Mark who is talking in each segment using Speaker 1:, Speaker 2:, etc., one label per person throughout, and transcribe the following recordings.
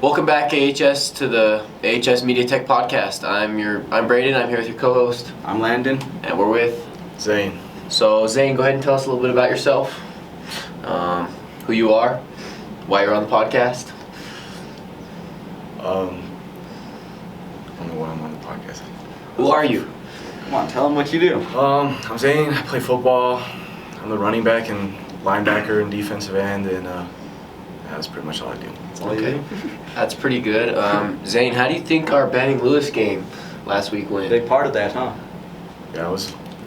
Speaker 1: Welcome back, AHS, to the AHS Media Tech Podcast. I'm Brayden. I'm here with your co-host.
Speaker 2: I'm Landon.
Speaker 1: And we're with
Speaker 3: Zane.
Speaker 1: So Zane, go ahead and tell us a little bit about yourself, who you are, why you're on the podcast.
Speaker 3: I don't know why I'm on the podcast.
Speaker 1: Who are you?
Speaker 2: Come on, tell them what you do.
Speaker 3: I'm Zane. I play football. I'm the running back and linebacker and defensive end, and that's pretty much all I do.
Speaker 1: Okay, that's pretty good. Zane, how do you think our Banning Lewis game last week went?
Speaker 2: Big part of that, huh?
Speaker 3: Yeah, I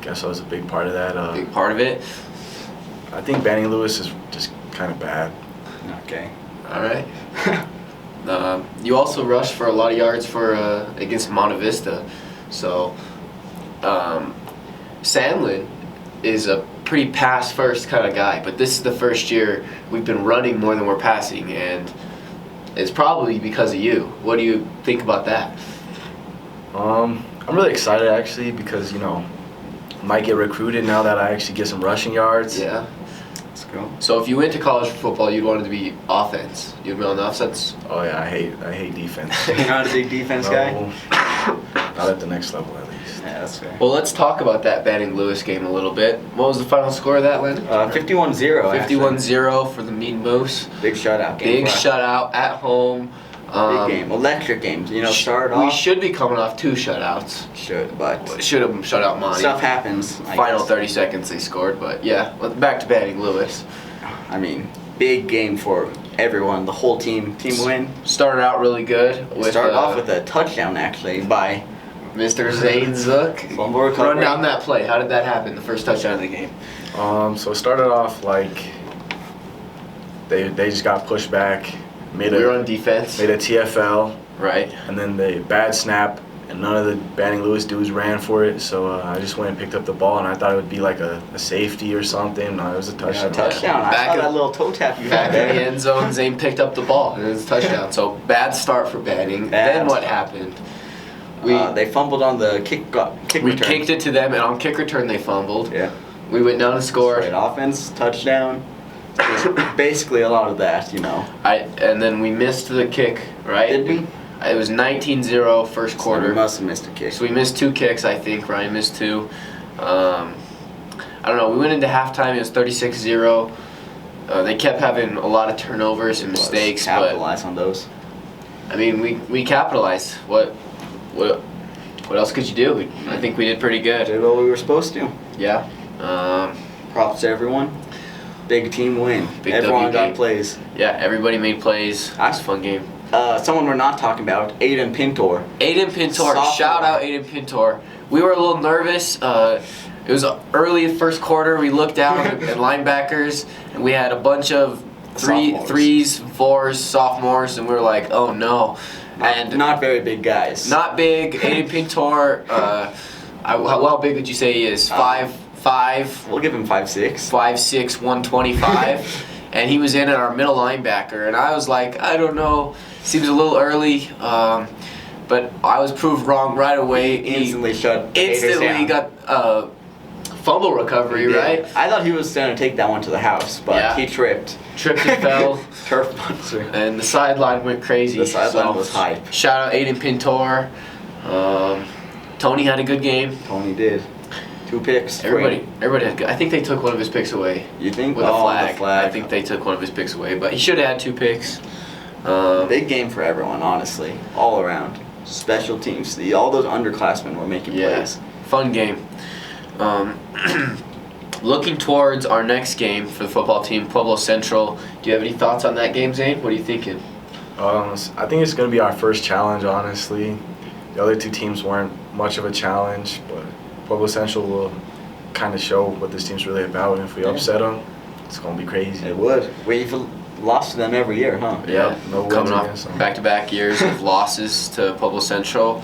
Speaker 3: guess I was a big part of that.
Speaker 1: Big part of it?
Speaker 3: I think Banning Lewis is just kind of bad.
Speaker 2: Okay.
Speaker 1: All right. You also rushed for a lot of yards for against Monte Vista. So, Sandlin is a pretty pass-first kind of guy, but this is the first year we've been running more than we're passing, and it's probably because of you. What do you think about that?
Speaker 3: I'm really excited, actually, because, I might get recruited now that I actually get some rushing yards.
Speaker 1: Yeah.
Speaker 2: Let's go.
Speaker 1: So if you went to college for football, you'd want it to be offense. You'd be on the offense?
Speaker 3: Oh, yeah, I hate defense.
Speaker 2: You're not a big defense guy?
Speaker 3: Not at the next level, at least.
Speaker 2: Yeah, that's fair.
Speaker 1: Well, let's talk about that Banning Lewis game a little bit. What was the final score of that, Landon?
Speaker 2: 51-0,
Speaker 1: 51-0 for the Mean Moose.
Speaker 2: Big shutout game.
Speaker 1: Big shutout at home.
Speaker 2: Big game. Electric games. Started off.
Speaker 1: We should be coming off 2 shutouts.
Speaker 2: But
Speaker 1: Should have shut out Monty.
Speaker 2: stuff happens.
Speaker 1: Final 30 seconds they scored, but yeah, back to Banning Lewis.
Speaker 2: I mean, big game for everyone. The whole team win.
Speaker 1: Started out really good.
Speaker 2: Started off with a touchdown, actually, by
Speaker 1: Mr. Zane Zook.
Speaker 2: Fumble recovery.
Speaker 1: Run down that play. How did that happen, the first touchdown of the game?
Speaker 3: So it started off like they just got pushed back.
Speaker 1: We were on defense.
Speaker 3: Made a TFL.
Speaker 1: Right.
Speaker 3: And then the bad snap, and none of the Banning Lewis dudes ran for it. So I just went and picked up the ball, and I thought it would be like a safety or something. No, it was a touchdown.
Speaker 2: Yeah, touchdown. I saw that little toe tap you
Speaker 1: Back
Speaker 2: had
Speaker 1: in the
Speaker 2: there.
Speaker 1: end zone, Zane picked up the ball, and it was a touchdown. So bad start for Banning. Then what happened?
Speaker 2: They fumbled on the kick
Speaker 1: We
Speaker 2: return.
Speaker 1: kicked it to them, and on kick return they fumbled.
Speaker 2: Yeah.
Speaker 1: We went down and scored.
Speaker 2: Straight offense, touchdown. Basically a lot of that,
Speaker 1: And then we missed the kick, right?
Speaker 2: Did we?
Speaker 1: It was 19-0 first quarter.
Speaker 2: So we must have missed a kick.
Speaker 1: So we missed 2 kicks, I think. Ryan missed 2. I don't know. We went into halftime. It was 36-0. They kept having a lot of turnovers and mistakes.
Speaker 2: Capitalize on those.
Speaker 1: I mean, we capitalized. What else could you do? I think we did pretty good.
Speaker 2: Did what we were supposed to.
Speaker 1: Yeah.
Speaker 2: Props to everyone. Big team win.
Speaker 1: Big
Speaker 2: Everyone
Speaker 1: W
Speaker 2: got
Speaker 1: game.
Speaker 2: plays.
Speaker 1: Yeah, everybody made plays. It was a fun game.
Speaker 2: Someone we're not talking about, Aiden Pintor.
Speaker 1: Aiden Pintor.
Speaker 2: Sophomore.
Speaker 1: Shout out Aiden Pintor. We were a little nervous. It was early first quarter. We looked down at linebackers, and we had a bunch of
Speaker 2: Sophomores.
Speaker 1: 3s, 4s, sophomores, and we were like, oh no. And
Speaker 2: Not very big guys.
Speaker 1: not big. Aiden Pintor. How big would you say he is? 5'5".
Speaker 2: We'll give him 5'6".
Speaker 1: 5'6", 125, and he was in at our middle linebacker, and I was like, I don't know, seems a little early, but I was proved wrong right away.
Speaker 2: Instantly shut the haters
Speaker 1: Instantly
Speaker 2: down.
Speaker 1: got fumble recovery,
Speaker 2: He did.
Speaker 1: right?
Speaker 2: I thought he was going to take that one to the house, but
Speaker 1: Yeah.
Speaker 2: he tripped.
Speaker 1: Tripped and fell,
Speaker 2: Turf monster.
Speaker 1: and the sideline went crazy.
Speaker 2: The sideline was hype.
Speaker 1: Shout out Aiden Pintor. Tony had a good game.
Speaker 2: Tony did. 2 picks.
Speaker 1: Everybody had good. I think they took one of his picks away.
Speaker 2: You think?
Speaker 1: With a flag.
Speaker 2: The flag.
Speaker 1: I think they took one of his picks away, but he should have had 2 picks.
Speaker 2: Big game for everyone, honestly. All around. Special teams. All those underclassmen were making plays.
Speaker 1: Fun game. Looking towards our next game for the football team, Pueblo Central. Do you have any thoughts on that game, Zane? What are you thinking?
Speaker 3: I think it's going to be our first challenge, honestly. The other 2 teams weren't much of a challenge, but Pueblo Central will kind of show what this team's really about, and if we upset them, it's going to be crazy.
Speaker 2: It would. We've lost to them every year, huh?
Speaker 1: Yeah,
Speaker 3: no wins
Speaker 1: coming
Speaker 3: against
Speaker 1: off
Speaker 3: them.
Speaker 1: back-to-back years of losses to Pueblo Central.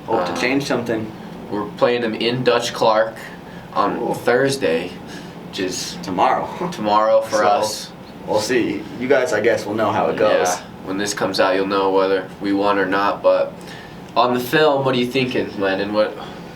Speaker 2: Hope to change something
Speaker 1: We're playing them in Dutch Clark on Thursday, which is
Speaker 2: tomorrow.
Speaker 1: tomorrow for
Speaker 2: So,
Speaker 1: us.
Speaker 2: We'll see. You guys, I guess, will know how it goes.
Speaker 1: Yeah, when this comes out, you'll know whether we won or not. But on the film, what are you thinking, Landon? What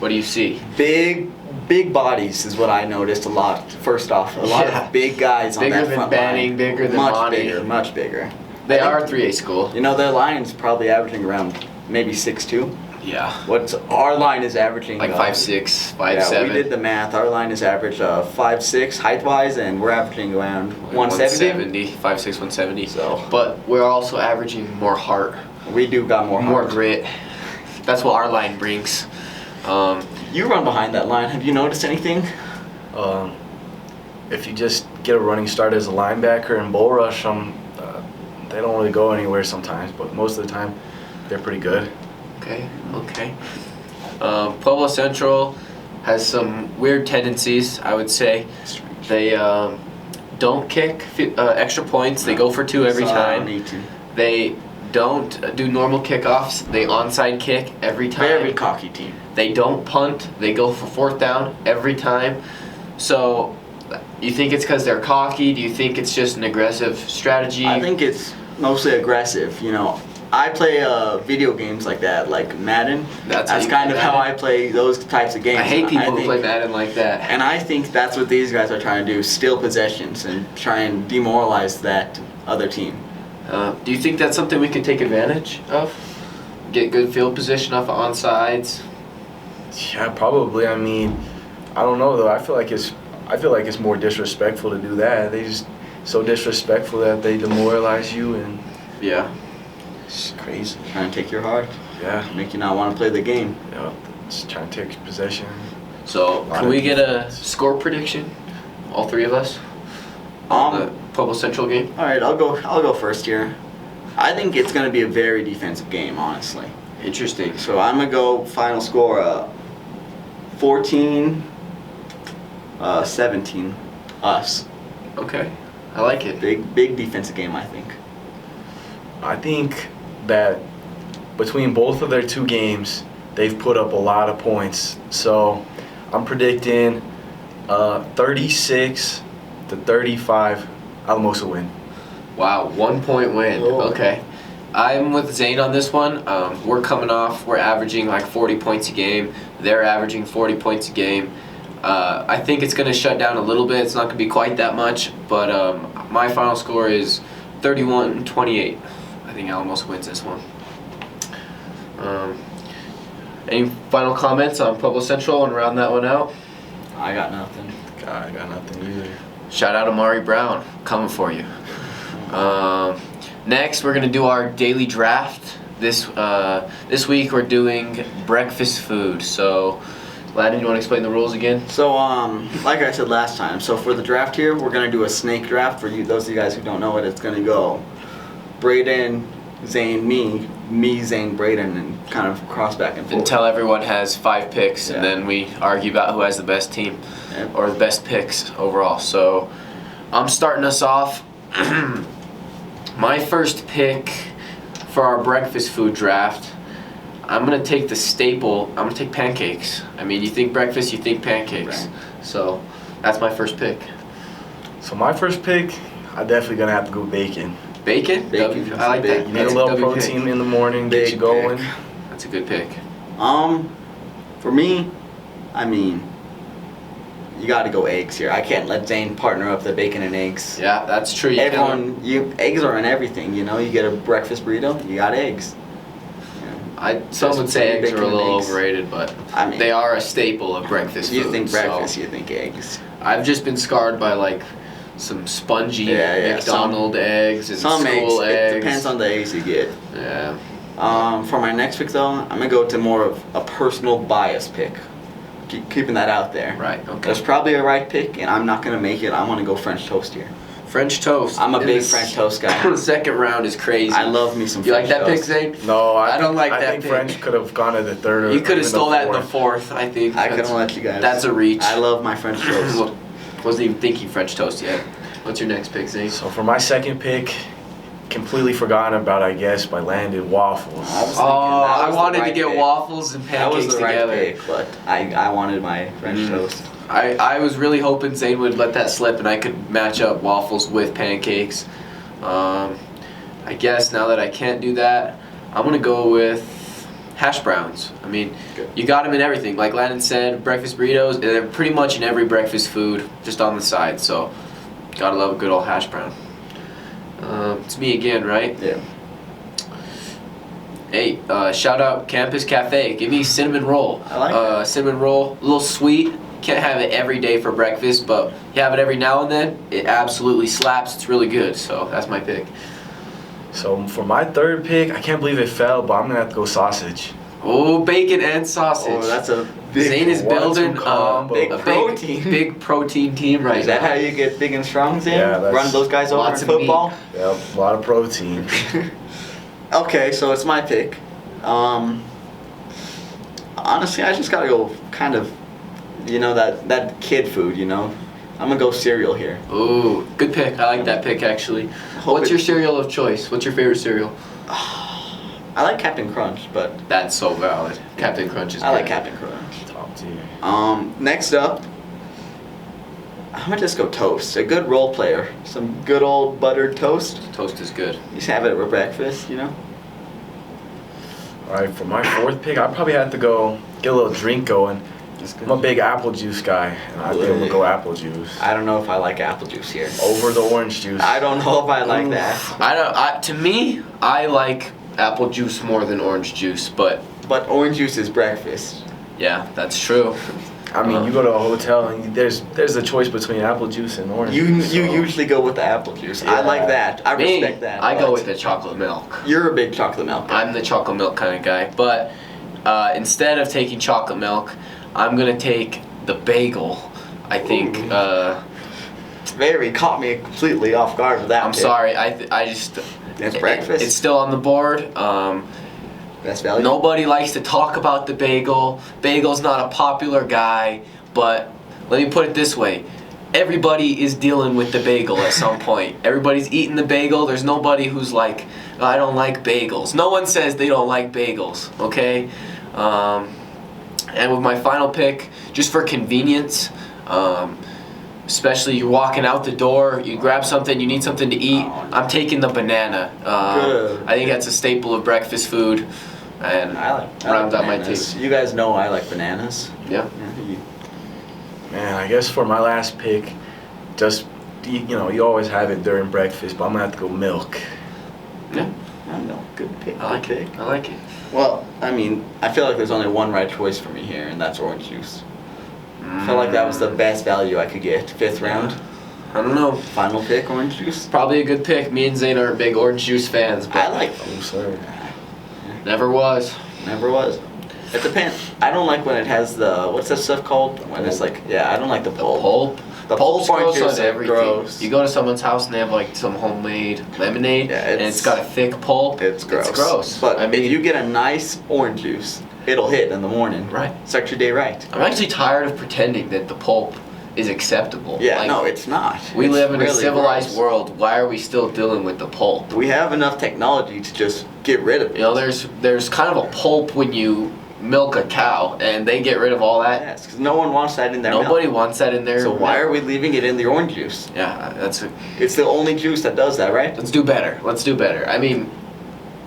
Speaker 1: do you see?
Speaker 2: Big bodies is what I noticed a lot. First off, a lot of big guys on
Speaker 1: Bigger
Speaker 2: that
Speaker 1: than
Speaker 2: front
Speaker 1: Banning,
Speaker 2: line.
Speaker 1: bigger than
Speaker 2: much
Speaker 1: Monty.
Speaker 2: bigger, much bigger.
Speaker 1: They are a 3A school.
Speaker 2: You know, their line's probably averaging around maybe 6'2".
Speaker 1: Yeah.
Speaker 2: What's our line is averaging
Speaker 1: Like 5'6", 5'7".
Speaker 2: Yeah, we did the math. Our line is average 5'6" height-wise, and we're averaging around 170.
Speaker 1: 5'6", 170.
Speaker 2: So,
Speaker 1: but we're also averaging more heart.
Speaker 2: we do got more heart.
Speaker 1: Grit. That's what our line brings.
Speaker 2: You run behind that line. Have you noticed anything?
Speaker 3: If you just get a running start as a linebacker and bull rush them, they don't really go anywhere sometimes, but most of the time they're pretty good.
Speaker 1: Okay. Pueblo Central has some weird tendencies, I would say. They don't kick extra points. They go for 2 every time.
Speaker 2: Need to.
Speaker 1: They don't do normal kickoffs. They onside kick every time.
Speaker 2: Very cocky team.
Speaker 1: They don't punt. They go for 4th down every time. So, you think it's because they're cocky? Do you think it's just an aggressive strategy?
Speaker 2: I think it's mostly aggressive. You know, I play video games like that, like Madden.
Speaker 1: That's
Speaker 2: kind of how I play those types of games.
Speaker 1: I hate people who
Speaker 2: think-
Speaker 1: play Madden like that.
Speaker 2: And I think that's what these guys are trying to do: steal possessions and try and demoralize that other team.
Speaker 1: Do you think that's something we can take advantage of? Get good field position off of onsides?
Speaker 3: Yeah, probably. I mean, I don't know though. I feel like it's more disrespectful to do that. They just so disrespectful that they demoralize you, and
Speaker 1: Yeah.
Speaker 3: it's crazy.
Speaker 2: Trying to take your heart,
Speaker 3: Yeah.
Speaker 2: make you not want to play the game.
Speaker 3: Yeah. Just trying to take possession.
Speaker 1: So, can we get a score prediction? All 3 of us? On the Pueblo Central game?
Speaker 2: All right, I'll go first here. I think it's going to be a very defensive game, honestly.
Speaker 1: Interesting.
Speaker 2: So I'm going to go final score 14 17 us.
Speaker 1: Okay. I like it.
Speaker 2: Big defensive game, I think.
Speaker 3: I think that between both of their 2 games, they've put up a lot of points. So I'm predicting 36-35. Alamos will win.
Speaker 1: Wow, 1-point win.
Speaker 2: Oh.
Speaker 1: Okay. I'm with Zane on this one. We're averaging like 40 points a game. They're averaging 40 points a game. I think it's going to shut down a little bit. It's not going to be quite that much, but my final score is 31-28. I think Alamos wins this one. Any final comments on Pueblo Central and round that one out?
Speaker 2: I got nothing.
Speaker 3: God, I got nothing either.
Speaker 1: Shout out Amari Brown, coming for you. Next, we're gonna do our daily draft. This week we're doing breakfast food. So, Landon, you want to explain the rules again?
Speaker 2: So, like I said last time, so for the draft here, we're going to do a snake draft. For you, those of you guys who don't know it, it's going to go Braden, Zane, me, Zane, Braden, and kind of cross back and forth.
Speaker 1: Until everyone has 5 picks,
Speaker 2: Yeah.
Speaker 1: and then we argue about who has the best team
Speaker 2: Yep.
Speaker 1: or the best picks overall. So, I'm starting us off. My first pick for our breakfast food draft, I'm going to take the staple. I'm going to take pancakes. I mean, you think breakfast, you think pancakes.
Speaker 2: Right.
Speaker 1: So, that's my first pick.
Speaker 3: So my first pick, I'm definitely gonna have to go bacon.
Speaker 1: Bacon?
Speaker 2: Bacon.
Speaker 1: I like that.
Speaker 3: You need
Speaker 1: That's
Speaker 3: a little
Speaker 1: W pick.
Speaker 3: protein in the morning, get
Speaker 2: Big
Speaker 3: you going.
Speaker 2: pick.
Speaker 1: That's a good pick.
Speaker 2: For me, I mean, you got to go eggs here. I can't let Zane partner up the bacon and eggs.
Speaker 1: Yeah, that's true.
Speaker 2: Eggs are in everything. You know, you get a breakfast burrito, you got eggs.
Speaker 1: Some
Speaker 2: Just
Speaker 1: would say eggs
Speaker 2: bacon
Speaker 1: are a
Speaker 2: and
Speaker 1: little
Speaker 2: eggs.
Speaker 1: overrated, but
Speaker 2: I mean,
Speaker 1: they are a staple of breakfast
Speaker 2: You
Speaker 1: food.
Speaker 2: think breakfast,
Speaker 1: so
Speaker 2: you think eggs.
Speaker 1: I've just been scarred by like some spongy
Speaker 2: Yeah,
Speaker 1: McDonald's eggs and
Speaker 2: Some
Speaker 1: school eggs.
Speaker 2: It depends on the eggs you get.
Speaker 1: Yeah.
Speaker 2: For my next pick, though, I'm gonna go to more of a personal bias pick. Keeping that out there.
Speaker 1: Right. Okay.
Speaker 2: There's probably a right pick, and I'm not gonna make it. I want to go French toast here.
Speaker 1: French toast.
Speaker 2: I'm a
Speaker 1: in
Speaker 2: big
Speaker 1: the
Speaker 2: French toast guy.
Speaker 1: The second round is crazy.
Speaker 2: I love me some
Speaker 1: You
Speaker 2: French
Speaker 1: like that pick,
Speaker 2: toast.
Speaker 1: Zane?
Speaker 3: No,
Speaker 1: I don't like
Speaker 3: I
Speaker 1: that
Speaker 3: think
Speaker 1: pick.
Speaker 3: French could have gone to the third. Or
Speaker 1: You could have
Speaker 3: even
Speaker 1: stole that in the
Speaker 3: fourth.
Speaker 1: 4th, I think.
Speaker 2: I couldn't let you guys.
Speaker 1: That's a reach.
Speaker 2: I love my French toast.
Speaker 1: Wasn't even thinking French toast yet. What's your next pick, Zane?
Speaker 3: So for my second pick, completely forgotten about, I guess, by Landon waffles.
Speaker 2: I was thinking
Speaker 1: Oh,
Speaker 2: that
Speaker 1: I
Speaker 2: was the
Speaker 1: wanted to
Speaker 2: right
Speaker 1: get
Speaker 2: pick.
Speaker 1: waffles and
Speaker 2: That was
Speaker 1: pancakes
Speaker 2: the right
Speaker 1: together.
Speaker 2: pick, but I wanted my French toast.
Speaker 1: I was really hoping Zane would let that slip and I could match up waffles with pancakes. I guess now that I can't do that, I'm going to go with hash browns. I mean,
Speaker 2: Good.
Speaker 1: you got them in everything. Like Landon said, breakfast burritos, they're pretty much in every breakfast food, just on the side. So, gotta love a good old hash brown. It's me again, right?
Speaker 2: Yeah.
Speaker 1: Hey, shout out Campus Cafe. Give me cinnamon roll.
Speaker 2: I like that.
Speaker 1: Cinnamon roll, a little sweet. Can't have it every day for breakfast, but you have it every now and then. It absolutely slaps. It's really good. So that's my pick.
Speaker 3: So for my third pick, I can't believe it fell, but I'm gonna have to go sausage.
Speaker 1: Oh, bacon and sausage.
Speaker 2: Oh, that's a big
Speaker 1: Zane is
Speaker 3: 1-2
Speaker 1: building
Speaker 3: combo.
Speaker 2: Big
Speaker 1: a
Speaker 2: protein.
Speaker 1: big protein team right
Speaker 2: Is that
Speaker 1: now.
Speaker 2: how you get big and strong, Zane?
Speaker 3: Yeah, that's-
Speaker 2: Run those guys over in
Speaker 1: Lots of meat.
Speaker 2: football?
Speaker 3: Yep, a lot of protein.
Speaker 2: Okay, so it's my pick. Honestly, I just gotta go kind of, that kid food, I'm gonna go cereal here.
Speaker 1: Ooh, good pick. I like that pick actually. What's your cereal of choice? What's your favorite cereal?
Speaker 2: I like Captain Crunch, but
Speaker 1: That's so valid. Captain Crunch is
Speaker 2: I like
Speaker 1: good.
Speaker 2: Captain Crunch.
Speaker 3: Top tier.
Speaker 2: Next up, I'm gonna just go toast. A good role player. Some good old buttered toast.
Speaker 1: Toast is good.
Speaker 2: You just have it for breakfast,
Speaker 3: Alright, for my fourth pick, I probably have to go get a little drink going. I'm a big apple juice guy, and I think I'm gonna go apple juice.
Speaker 2: I don't know if I like apple juice here.
Speaker 3: Over the orange juice.
Speaker 2: I don't know if I like
Speaker 1: Ooh.
Speaker 2: that.
Speaker 1: To me, I like apple juice more than orange juice, but
Speaker 2: But orange juice is breakfast.
Speaker 1: yeah, that's true.
Speaker 3: I mean, you go to a hotel and there's a choice between apple juice and orange
Speaker 2: You
Speaker 3: juice. so-
Speaker 2: usually go with the apple juice. I like
Speaker 3: Yeah.
Speaker 2: that. I
Speaker 1: Me,
Speaker 2: respect that.
Speaker 1: I go
Speaker 2: but
Speaker 1: with the chocolate milk.
Speaker 2: You're a big chocolate milk guy.
Speaker 1: I'm the chocolate milk kind of guy, but instead of taking chocolate milk, I'm gonna take the bagel. I think.
Speaker 2: Ooh. Very caught me completely off guard with that.
Speaker 1: I'm
Speaker 2: pick.
Speaker 1: sorry. I just.
Speaker 2: It's breakfast.
Speaker 1: It's still on the board.
Speaker 2: Best value.
Speaker 1: Nobody likes to talk about the bagel. Bagel's not a popular guy, but let me put it this way. Everybody is dealing with the bagel at some point. Everybody's eating the bagel. There's nobody who's like, I don't like bagels. No one says they don't like bagels, okay? And with my final pick, just for convenience, especially you're walking out the door, you grab something, you need something to eat, I'm taking the banana.
Speaker 2: Good.
Speaker 1: I think that's a staple of breakfast food. And
Speaker 2: I like
Speaker 1: rounds out my
Speaker 2: bananas.
Speaker 1: team.
Speaker 2: You guys know I like bananas.
Speaker 1: Yeah.
Speaker 3: Man, I guess for my last pick, just you always have it during breakfast, but I'm gonna have to go milk.
Speaker 1: Yeah.
Speaker 2: I don't know. Good pick.
Speaker 1: I like
Speaker 2: good
Speaker 1: it.
Speaker 2: pick.
Speaker 1: I like it.
Speaker 2: Well, I mean, I feel like there's only one right choice for me here, and that's orange juice. I felt like that was the best value I could get. Fifth round.
Speaker 1: I don't know.
Speaker 2: Final pick, orange juice.
Speaker 1: Probably a good pick. Me and Zane are big orange juice fans, but
Speaker 2: I like.
Speaker 3: Oh, sir.
Speaker 1: never was.
Speaker 2: Never was. It depends. I don't like when it has the what's that stuff called? When it's like I don't like the pulp.
Speaker 1: Pulp.
Speaker 2: The
Speaker 1: Pulp's
Speaker 2: pulp
Speaker 1: gross
Speaker 2: orange juice
Speaker 1: on
Speaker 2: is
Speaker 1: everything.
Speaker 2: gross.
Speaker 1: You go to someone's house and they have like some homemade lemonade,
Speaker 2: Yeah,
Speaker 1: and it's got a thick pulp.
Speaker 2: It's gross.
Speaker 1: It's gross.
Speaker 2: But
Speaker 1: I mean,
Speaker 2: if you get a nice orange juice, it'll hit in the morning.
Speaker 1: Right.
Speaker 2: Start your day right.
Speaker 1: I'm actually tired of pretending that the pulp is acceptable.
Speaker 2: Yeah,
Speaker 1: Like,
Speaker 2: no, it's not.
Speaker 1: we
Speaker 2: It's
Speaker 1: live in a
Speaker 2: really
Speaker 1: civilized
Speaker 2: gross.
Speaker 1: world. Why are we still dealing with the pulp?
Speaker 2: We have enough technology to just get rid of it.
Speaker 1: You know, there's kind of a pulp when you milk a cow, and they get rid of all that.
Speaker 2: Yes, because no one wants that in their
Speaker 1: Nobody
Speaker 2: milk.
Speaker 1: wants that in there.
Speaker 2: So why are we leaving it in the orange juice?
Speaker 1: Yeah,
Speaker 2: It's the only juice that does that, right?
Speaker 1: let's do better. Let's do better. I mean,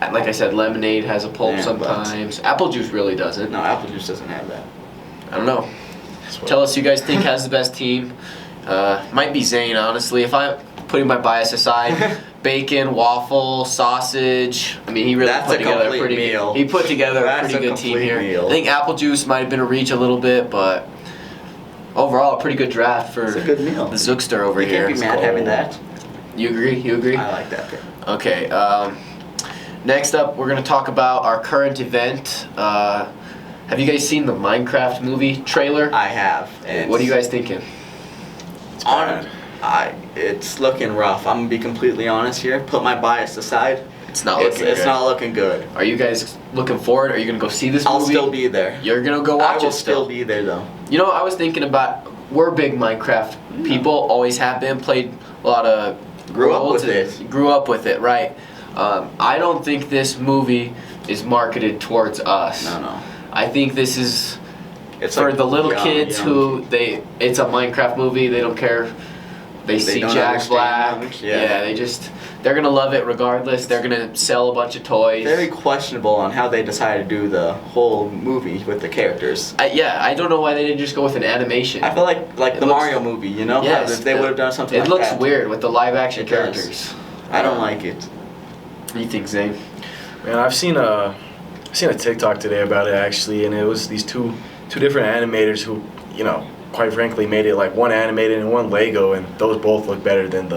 Speaker 1: like I said, lemonade has a pulp
Speaker 2: Yeah,
Speaker 1: sometimes. Apple juice really doesn't.
Speaker 2: No, apple juice doesn't have that.
Speaker 1: I don't know.
Speaker 3: That's what-
Speaker 1: Tell us who you guys think has the best team. Might be Zane, honestly. If I'm putting my bias aside, bacon, waffle, sausage. I mean, he really
Speaker 2: That's
Speaker 1: put
Speaker 2: a
Speaker 1: together a
Speaker 2: complete
Speaker 1: pretty
Speaker 2: meal.
Speaker 1: He put together a
Speaker 2: That's
Speaker 1: pretty
Speaker 2: a
Speaker 1: good team
Speaker 2: complete
Speaker 1: here.
Speaker 2: meal.
Speaker 1: I think apple juice might have been a reach a little bit, but overall, a pretty good draft for
Speaker 2: It's a good meal.
Speaker 1: the Zookster over
Speaker 2: You
Speaker 1: here.
Speaker 2: can't be mad having that.
Speaker 1: You agree? You agree?
Speaker 2: I like that pick.
Speaker 1: Okay. Next up, we're gonna talk about our current event. Have you guys seen the Minecraft movie trailer?
Speaker 2: I have.
Speaker 1: What are you guys thinking?
Speaker 3: It's
Speaker 2: On,
Speaker 3: bad.
Speaker 2: it's looking rough. I'm gonna be completely honest here. Put my bias aside.
Speaker 1: It's not
Speaker 2: It's
Speaker 1: looking good.
Speaker 2: not looking good.
Speaker 1: Are you guys looking forward? Are you gonna go see this
Speaker 2: I'll
Speaker 1: movie?
Speaker 2: still be there.
Speaker 1: You're gonna go
Speaker 2: I
Speaker 1: watch
Speaker 2: will
Speaker 1: it
Speaker 2: still be there though.
Speaker 1: You know, I was thinking about. We're big Minecraft people. Always have been. Played a lot of.
Speaker 2: Grew up
Speaker 1: worlds
Speaker 2: with
Speaker 1: and-
Speaker 2: it.
Speaker 1: Grew up with it, right? I don't think this movie is marketed towards us.
Speaker 2: No.
Speaker 1: I think this is
Speaker 2: It's
Speaker 1: for
Speaker 2: like
Speaker 1: the little
Speaker 2: young-
Speaker 1: kids
Speaker 2: young
Speaker 1: who it's a Minecraft movie. They don't care. They see
Speaker 2: don't
Speaker 1: Jack
Speaker 2: understand
Speaker 1: Black.
Speaker 2: much, yeah.
Speaker 1: They're gonna love it regardless. They're gonna sell a bunch of toys.
Speaker 2: Very questionable on how they decided to do the whole movie with the characters.
Speaker 1: I don't know why they didn't just go with an animation.
Speaker 2: I feel like
Speaker 1: It
Speaker 2: the
Speaker 1: looks-
Speaker 2: Mario movie, you know?
Speaker 1: Yes,
Speaker 2: If they would have done something
Speaker 1: It
Speaker 2: like
Speaker 1: looks
Speaker 2: that.
Speaker 1: weird with the live action
Speaker 2: It does.
Speaker 1: characters.
Speaker 2: I don't like it.
Speaker 1: What do you think, Zane?
Speaker 3: Man, I've seen a TikTok today about it actually, and it was these two different animators who, quite frankly, made it like one animated and one Lego, and those both look better than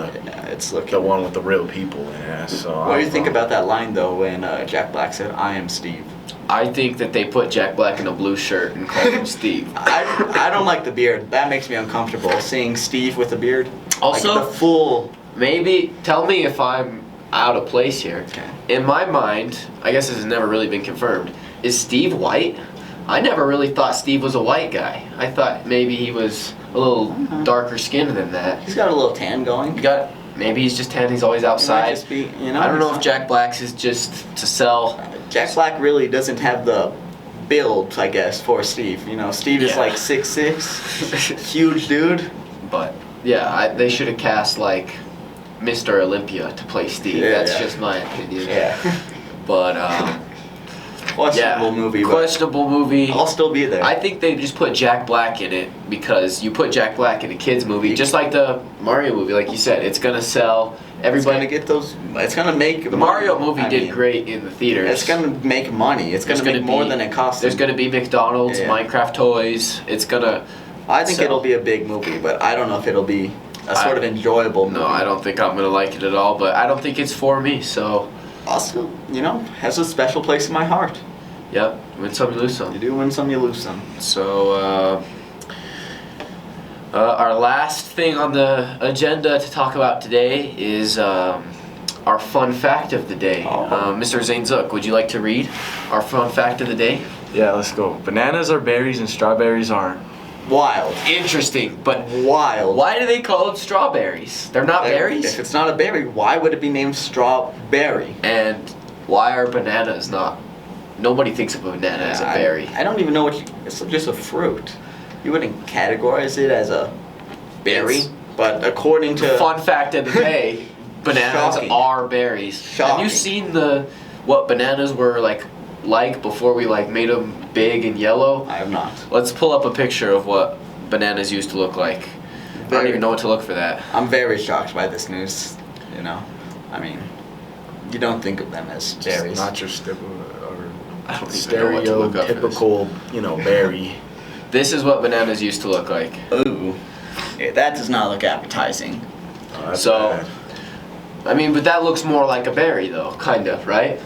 Speaker 2: It's looking.
Speaker 3: the one with the real people in it. So
Speaker 2: What do you think about that line though when Jack Black said, "I am Steve"?
Speaker 1: I think that they put Jack Black in a blue shirt and called him Steve.
Speaker 2: I don't like the beard. That makes me uncomfortable. Seeing Steve with a beard.
Speaker 1: Also,
Speaker 2: like the full.
Speaker 1: maybe tell me if I'm out of place here.
Speaker 2: Okay.
Speaker 1: In my mind, I guess this has never really been confirmed. Is Steve white? I never really thought Steve was a white guy. I thought maybe he was a little darker skinned than that.
Speaker 2: He's got a little tan going.
Speaker 1: Maybe he's just tan. He's always
Speaker 2: He might
Speaker 1: outside.
Speaker 2: just be,
Speaker 1: I don't know if Jack Black's is just to sell.
Speaker 2: Jack Black really doesn't have the build, I guess, for Steve. Steve is
Speaker 1: Yeah.
Speaker 2: like 6'6", huge dude.
Speaker 1: But yeah, they should have cast like Mr. Olympia to play Steve.
Speaker 2: Yeah,
Speaker 1: That's
Speaker 2: yeah.
Speaker 1: just my opinion.
Speaker 2: Yeah.
Speaker 1: But
Speaker 2: Questionable movie, but
Speaker 1: questionable movie.
Speaker 2: I'll still be there.
Speaker 1: I think they just put Jack Black in it because you put Jack Black in a kids movie, just like the Mario movie, like you said, it's gonna sell.
Speaker 2: It's
Speaker 1: Everybody.
Speaker 2: gonna get those. It's gonna make
Speaker 1: The Mario movie did great in the theaters.
Speaker 2: It's gonna make money. It's gonna make more than it costs.
Speaker 1: There's gonna be McDonald's,
Speaker 2: Yeah.
Speaker 1: Minecraft toys. It's gonna.
Speaker 2: I think
Speaker 1: sell.
Speaker 2: it'll be a big movie, but I don't know if it'll be a sort of enjoyable movie.
Speaker 1: No, I don't think I'm gonna like it at all. But I don't think it's for me. So,
Speaker 2: Also, has a special place in my heart.
Speaker 1: yep, win some, you lose
Speaker 2: You
Speaker 1: some.
Speaker 2: do win some, you lose some.
Speaker 1: So, our last thing on the agenda to talk about today is our fun fact of the day.
Speaker 2: Oh.
Speaker 1: Mr. Zane Zook, would you like to read our fun fact of the day?
Speaker 3: Yeah, let's go. Bananas are berries and strawberries aren't.
Speaker 2: Wild.
Speaker 1: Interesting, but
Speaker 2: Wild.
Speaker 1: why do they call them strawberries? They're not berries?
Speaker 2: If it's not a berry, why would it be named strawberry?
Speaker 1: And why are bananas not? Nobody thinks of a banana as a berry.
Speaker 2: I don't even know it's just a fruit. You wouldn't categorize it as a berry,
Speaker 1: It's-
Speaker 2: but according to
Speaker 1: Fun fact of the day: bananas
Speaker 2: Shocking.
Speaker 1: are berries. Have
Speaker 2: Shocking.
Speaker 1: you seen what bananas were like before we made them big and yellow?
Speaker 2: I have not.
Speaker 1: Let's pull up a picture of what bananas used to look like. I don't even know what to look for that.
Speaker 2: I'm very shocked by this news. I mean, you don't think of them as berries.
Speaker 3: Not your
Speaker 1: I don't even know what to look up for this.
Speaker 3: stereotypical, berry.
Speaker 1: This is what bananas used to look like.
Speaker 2: Ooh, yeah, that does not look appetizing.
Speaker 3: Oh, that's
Speaker 1: So-
Speaker 3: bad.
Speaker 1: I mean, but that looks more like a berry though, kind of, right?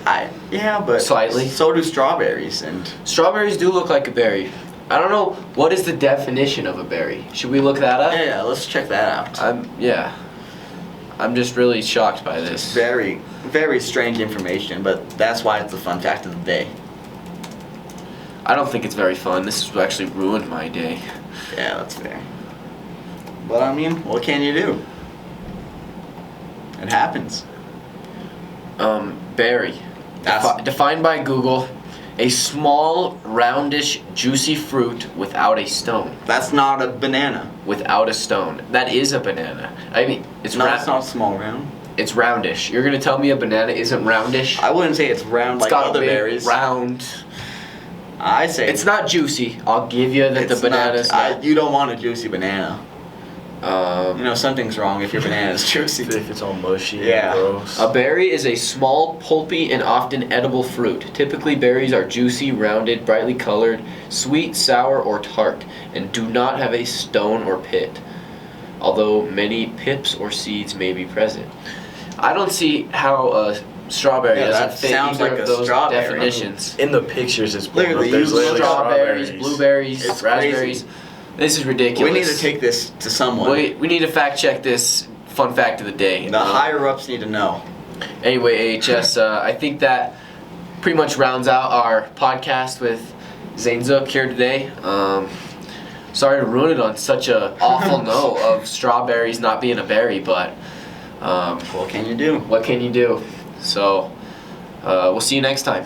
Speaker 2: Yeah, but
Speaker 1: Slightly.
Speaker 2: So do strawberries, and
Speaker 1: Strawberries do look like a berry. I don't know, what is the definition of a berry? Should we look that up?
Speaker 2: yeah, let's check that out.
Speaker 1: I'm just really shocked by this.
Speaker 2: Very, very strange information, but that's why it's the fun fact of the day.
Speaker 1: I don't think it's very fun. This has actually ruined my day.
Speaker 2: Yeah, that's fair. But I mean, what can you do? It happens.
Speaker 1: Berry.
Speaker 2: That's-
Speaker 1: Defined by Google, a small, roundish, juicy fruit without a stone.
Speaker 2: That's not a banana.
Speaker 1: Without a stone. That is a banana. I mean, it's
Speaker 2: It's not small round.
Speaker 1: It's roundish. You're gonna tell me a banana isn't roundish?
Speaker 2: I wouldn't say it's round like
Speaker 1: got
Speaker 2: other
Speaker 1: big,
Speaker 2: berries.
Speaker 1: round.
Speaker 2: I say
Speaker 1: It's not juicy. I'll give you that the
Speaker 2: it's
Speaker 1: banana's
Speaker 2: not. You don't want a juicy banana.
Speaker 1: not.
Speaker 2: Something's wrong if your banana is juicy.
Speaker 3: If it's all mushy
Speaker 2: Yeah.
Speaker 3: and gross.
Speaker 1: A berry is a small, pulpy, and often edible fruit. Typically, berries are juicy, rounded, brightly colored, sweet, sour, or tart, and do not have a stone or pit, although many pips or seeds may be present. I don't see how a strawberry
Speaker 2: Yeah,
Speaker 1: doesn't
Speaker 2: that
Speaker 1: fit
Speaker 2: sounds
Speaker 1: either
Speaker 2: like
Speaker 1: of
Speaker 2: a
Speaker 1: those
Speaker 2: strawberry.
Speaker 1: definitions.
Speaker 3: In the pictures, it's blown
Speaker 2: Literally,
Speaker 3: up. There's
Speaker 2: you
Speaker 3: literally
Speaker 1: Strawberries, blueberries,
Speaker 2: It's
Speaker 1: raspberries.
Speaker 2: crazy.
Speaker 1: This is ridiculous.
Speaker 2: We need to take this to someone.
Speaker 1: We need to fact check this fun fact of the day.
Speaker 2: The higher ups need to know.
Speaker 1: Anyway, AHS, I think that pretty much rounds out our podcast with Zane Zook here today. Sorry to ruin it on such a awful note of strawberries not being a berry, but
Speaker 2: What can you do?
Speaker 1: what can you do? So, we'll see you next time.